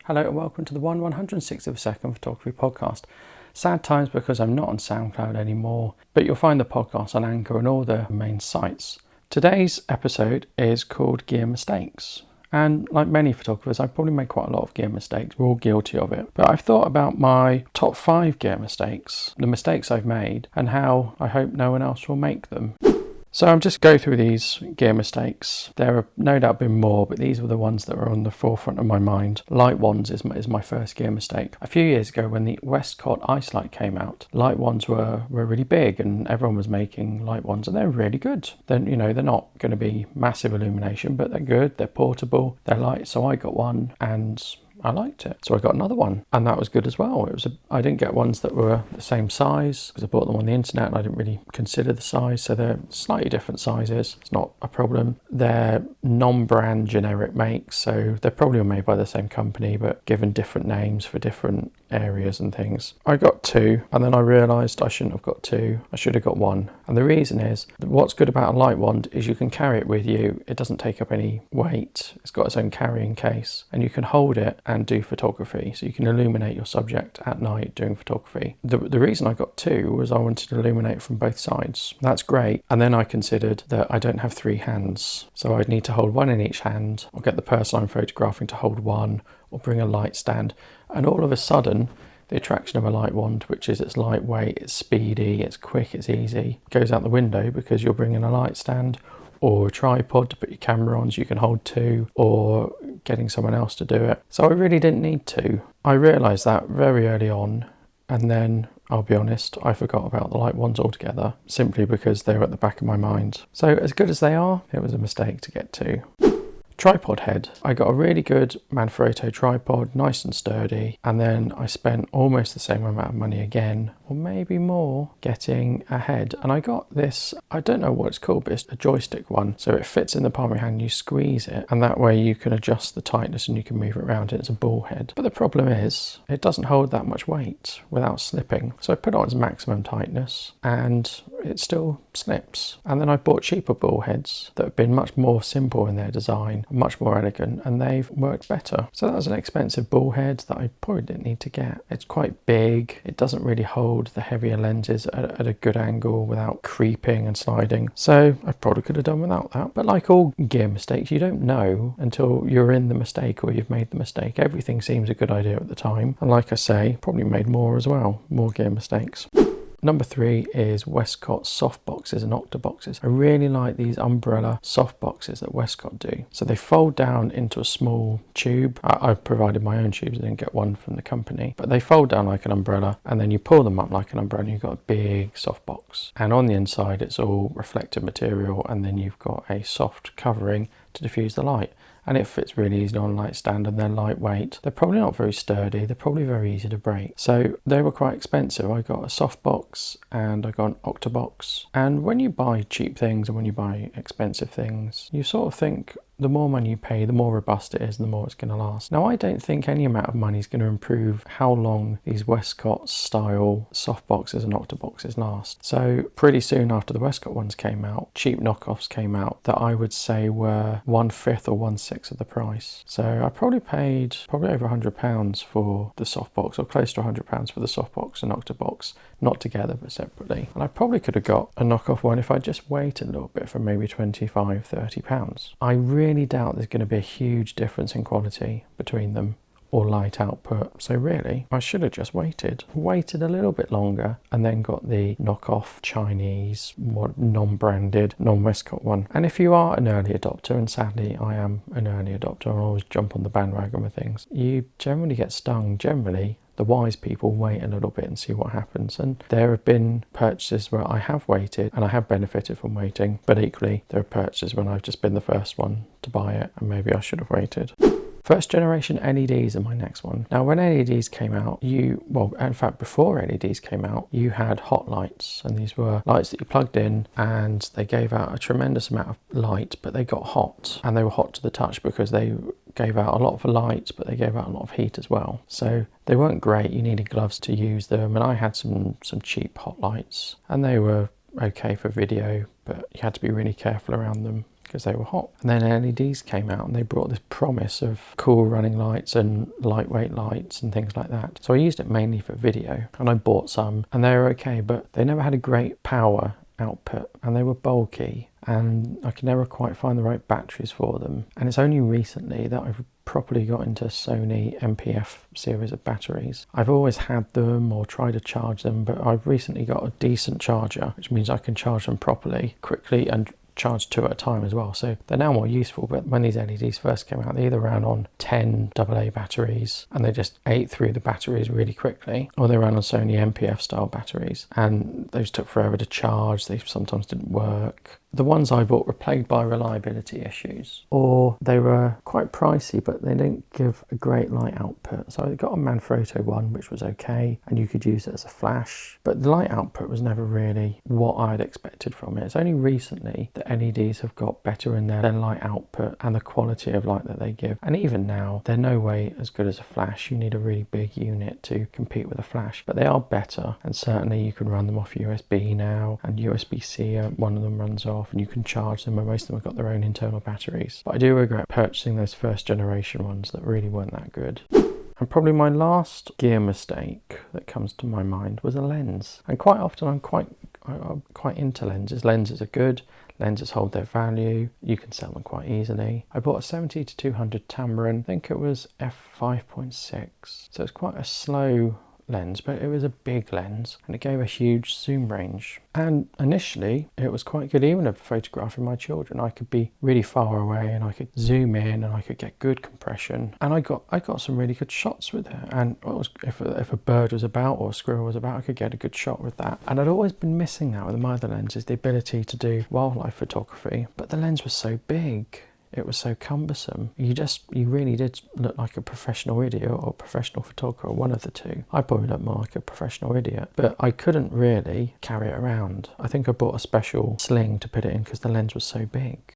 Hello and welcome to the 1/106th of a second photography podcast. Sad times because I'm not on SoundCloud anymore, but you'll find the podcast on Anchor and all the main sites. Today's episode is called Gear Mistakes. And like many photographers, I probably make quite a lot of gear mistakes. We're all guilty of it. But I've thought about my top 5 gear mistakes, the mistakes I've made, and how I hope no one else will make them. So I'm just go through these gear mistakes. There have no doubt been more, but these were the ones that were on the forefront of my mind. Light wands is my first gear mistake. A few years ago when the Westcott Ice Light came out, light wands were really big and everyone was making light wands and they're really good. Then they're not going to be massive illumination, but they're good, they're portable, they're light. So I got one and I liked it. So I got another one and that was good as well. I didn't get ones that were the same size because I bought them on the internet and I didn't really consider the size. So they're slightly different sizes. It's not a problem. They're non-brand generic makes. So they're probably all made by the same company, but given different names for different areas and things. I got 2 and then I realised I shouldn't have got 2. I should have got 1. And the reason is what's good about a light wand is you can carry it with you. It doesn't take up any weight. It's got its own carrying case and you can hold it and do photography. So you can illuminate your subject at night doing photography. The reason I got 2 was I wanted to illuminate from both sides. That's great. And then I considered that I don't have 3 hands. So I'd need to hold 1 in each hand or get the person I'm photographing to hold 1 or bring a light stand. And all of a sudden, the attraction of a light wand, which is it's lightweight, it's speedy, it's quick, it's easy, goes out the window because you're bringing a light stand or a tripod to put your camera on so you can hold 2, or getting someone else to do it. So I really didn't need to. I realised that very early on, and then I'll be honest, I forgot about the light wands altogether, simply because they were at the back of my mind. So as good as they are, it was a mistake to get 2. Tripod head. I got a really good Manfrotto tripod, nice and sturdy, and then I spent almost the same amount of money again, or maybe more, getting a head. And I got this, I don't know what it's called, but it's a joystick one. So it fits in the palm of your hand, you squeeze it, and that way you can adjust the tightness and you can move it around. It's a ball head. But the problem is, it doesn't hold that much weight without slipping. So I put it on its maximum tightness, and it still slips. And then I bought cheaper ball heads that have been much more simple in their design, much more elegant, and they've worked better. So that was an expensive ball head that I probably didn't need to get. It's quite big. It doesn't really hold the heavier lenses at a good angle without creeping and sliding. So I probably could have done without that. But like all gear mistakes, you don't know until you're in the mistake or you've made the mistake. Everything seems a good idea at the time. And like I say, probably made more as well, more gear mistakes. Number 3 is Westcott soft boxes and octaboxes. I really like these umbrella soft boxes that Westcott do. So they fold down into a small tube. I provided my own tubes, I didn't get one from the company, but they fold down like an umbrella and then you pull them up like an umbrella and you've got a big soft box. And on the inside it's all reflective material and then you've got a soft covering to diffuse the light. And it fits really easily on a light stand and they're lightweight. They're probably not very sturdy, they're probably very easy to break. So they were quite expensive. I got a soft box and I got an octabox. And when you buy cheap things and when you buy expensive things, you sort of think the more money you pay, the more robust it is and the more it's going to last. Now, I don't think any amount of money is going to improve how long these Westcott style soft boxes and octaboxes last. So pretty soon after the Westcott ones came out, cheap knockoffs came out that I would say were 1/5 or 1/6 of the price. So I probably paid over £100 for the softbox, or close to £100 for the softbox and octabox, not together but separately. And I probably could have got a knockoff one if I just waited a little bit for maybe £25-30. I really doubt there's going to be a huge difference in quality between them or light output. So really, I should have just waited a little bit longer and then got the knockoff Chinese, non-branded, non-Westcott one. And if you are an early adopter, and sadly I am an early adopter, I always jump on the bandwagon with things, you generally get stung. Generally, the wise people wait a little bit and see what happens. And there have been purchases where I have waited and I have benefited from waiting, but equally there are purchases when I've just been the first one to buy it and maybe I should have waited. First generation LEDs are my next one. Now when LEDs came out, in fact before LEDs came out, you had hot lights, and these were lights that you plugged in and they gave out a tremendous amount of light, but they got hot, and they were hot to the touch because they gave out a lot of light, but they gave out a lot of heat as well. So they weren't great, you needed gloves to use them, and I had some cheap hot lights and they were okay for video, but you had to be really careful around them because they were hot. And then LEDs came out and they brought this promise of cool running lights and lightweight lights and things like that. So I used it mainly for video, and I bought some and they were okay, but they never had a great power output and they were bulky, and I could never quite find the right batteries for them. And it's only recently that I've properly got into Sony MPF series of batteries. I've always had them or tried to charge them, but I've recently got a decent charger, which means I can charge them properly, quickly, and charge 2 at a time as well. So they're now more useful, but when these LEDs first came out, they either ran on 10 AA batteries and they just ate through the batteries really quickly, or they ran on Sony MPF style batteries and those took forever to charge. They sometimes didn't work. The ones I bought were plagued by reliability issues, or they were quite pricey but they didn't give a great light output. So I got a Manfrotto one which was okay and you could use it as a flash, but the light output was never really what I'd expected from it. It's only recently that LEDs have got better in their light output and the quality of light that they give, and even now they're no way as good as a flash. You need a really big unit to compete with a flash, but they are better, and certainly you can run them off USB now, and USB-C, one of them runs off, and you can charge them, and most of them have got their own internal batteries. But I do regret purchasing those first generation ones that really weren't that good. And probably my last gear mistake that comes to my mind was a lens. And quite often I'm quite into lenses. Lenses are good. Lenses hold their value. You can sell them quite easily. I bought a 70-200 Tamron. I think it was f5.6. So it's quite a slow lens, but it was a big lens and it gave a huge zoom range. And initially it was quite good, even if photographing my children. I could be really far away and I could zoom in and I could get good compression, and I got some really good shots with it. And if a bird was about or a squirrel was about, I could get a good shot with that. And I'd always been missing that with my other lenses, the ability to do wildlife photography, but the lens was so big. It was so cumbersome. You really did look like a professional idiot or a professional photographer, one of the two. I probably looked more like a professional idiot, but I couldn't really carry it around. I think I bought a special sling to put it in because the lens was so big.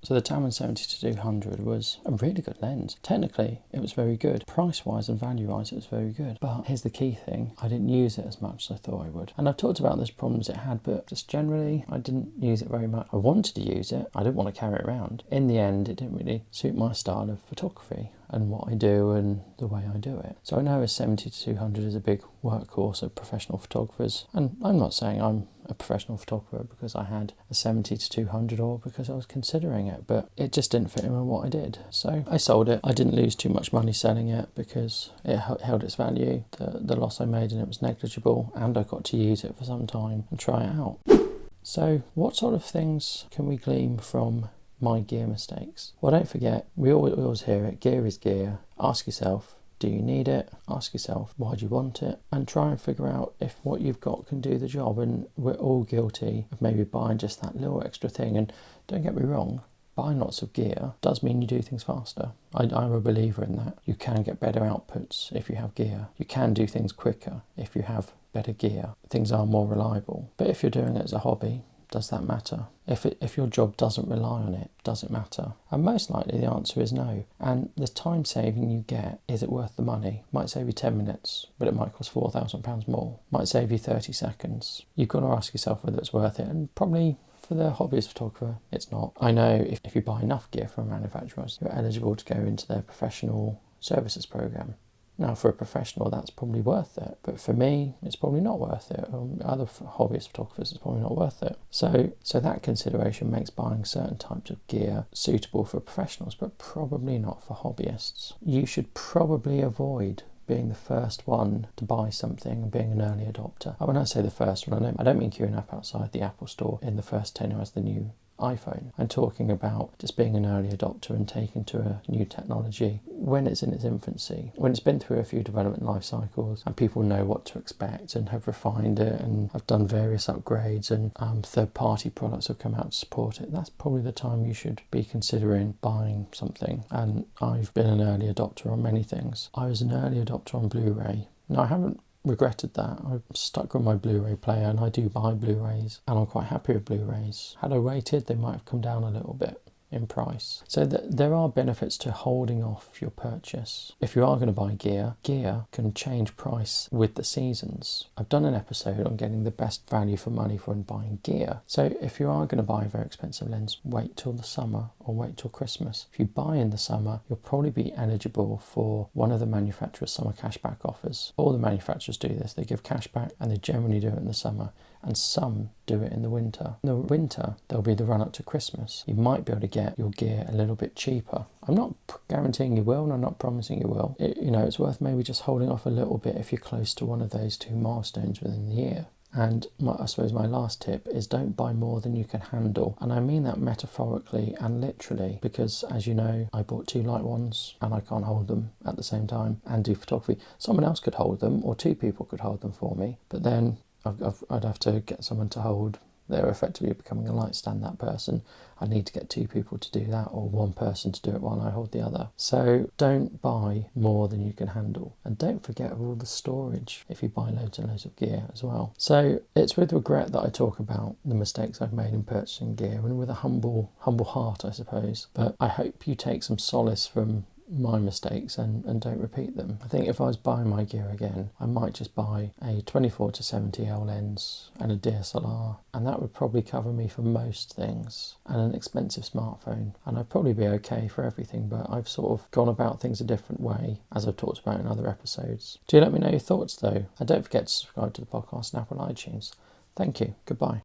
So the Tamron 70-200 was a really good lens. Technically, it was very good. Price-wise and value-wise, it was very good. But here's the key thing. I didn't use it as much as I thought I would. And I've talked about those problems it had, but just generally, I didn't use it very much. I wanted to use it. I didn't want to carry it around. In the end, it didn't really suit my style of photography and what I do and the way I do it. So I know a 70-200 is a big workhorse of professional photographers, and I'm not saying I'm a professional photographer because I had a 70-200 or because I was considering it, but it just didn't fit in with what I did. So I sold it. I didn't lose too much money selling it because it held its value. The loss I made in it was negligible, and I got to use it for some time and try it out. So what sort of things can we glean from my gear mistakes? Well, don't forget, we always hear it, gear is gear. Ask yourself, do you need it? Ask yourself, why do you want it? And try and figure out if what you've got can do the job. And we're all guilty of maybe buying just that little extra thing. And don't get me wrong, buying lots of gear does mean you do things faster. I'm a believer in that. You can get better outputs if you have gear. You can do things quicker if you have better gear. Things are more reliable. But if you're doing it as a hobby, does that matter? If your job doesn't rely on it, does it matter? And most likely the answer is no. And the time saving you get, is it worth the money? Might save you 10 minutes, but it might cost £4,000 more. Might save you 30 seconds. You've got to ask yourself whether it's worth it, and probably for the hobbyist photographer, it's not. I know if you buy enough gear from manufacturers, you're eligible to go into their professional services program. Now, for a professional, that's probably worth it. But for me, it's probably not worth it. Other hobbyist photographers, it's probably not worth it. So that consideration makes buying certain types of gear suitable for professionals, but probably not for hobbyists. You should probably avoid being the first one to buy something and being an early adopter. And when I say the first one, I don't mean queuing up outside the Apple store in the first 10 who has the new iPhone. I'm talking about just being an early adopter and taking to a new technology when it's in its infancy, when it's been through a few development life cycles and people know what to expect and have refined it and have done various upgrades, and third-party products have come out to support it. That's probably the time you should be considering buying something. And I've been an early adopter on many things. I was an early adopter on Blu-ray. Now, I haven't regretted that. I've stuck with my Blu-ray player and I do buy Blu-rays and I'm quite happy with Blu-rays. Had I waited, they might have come down a little bit in price. So there are benefits to holding off your purchase. If you are going to buy gear, gear can change price with the seasons. I've done an episode on getting the best value for money for buying gear. So if you are going to buy a very expensive lens, wait till the summer or wait till Christmas. If you buy in the summer, you'll probably be eligible for one of the manufacturer's summer cashback offers. All the manufacturers do this. They give cashback and they generally do it in the summer, and some do it in the winter. In the winter, there'll be the run up to Christmas. You might be able to get your gear a little bit cheaper. I'm not guaranteeing you will, and I'm not promising you will. It's worth maybe just holding off a little bit if you're close to one of those two milestones within the year. And I suppose my last tip is don't buy more than you can handle. And I mean that metaphorically and literally, because as you know, I bought 2 light ones and I can't hold them at the same time and do photography. Someone else could hold them, or 2 people could hold them for me, but then I'd have to get someone to hold. They're effectively becoming a light stand, that person. I need to get 2 people to do that, or 1 person to do it while I hold the other. So don't buy more than you can handle. And don't forget all the storage if you buy loads and loads of gear as well. So it's with regret that I talk about the mistakes I've made in purchasing gear, and with a humble heart, I suppose. But I hope you take some solace from my mistakes and don't repeat them. I think if I was buying my gear again, I might just buy a 24-70L lens and a DSLR, and that would probably cover me for most things, and an expensive smartphone, and I'd probably be okay for everything. But I've sort of gone about things a different way, as I've talked about in other episodes. Do let me know your thoughts though, and don't forget to subscribe to the podcast on Apple iTunes. Thank you. Goodbye.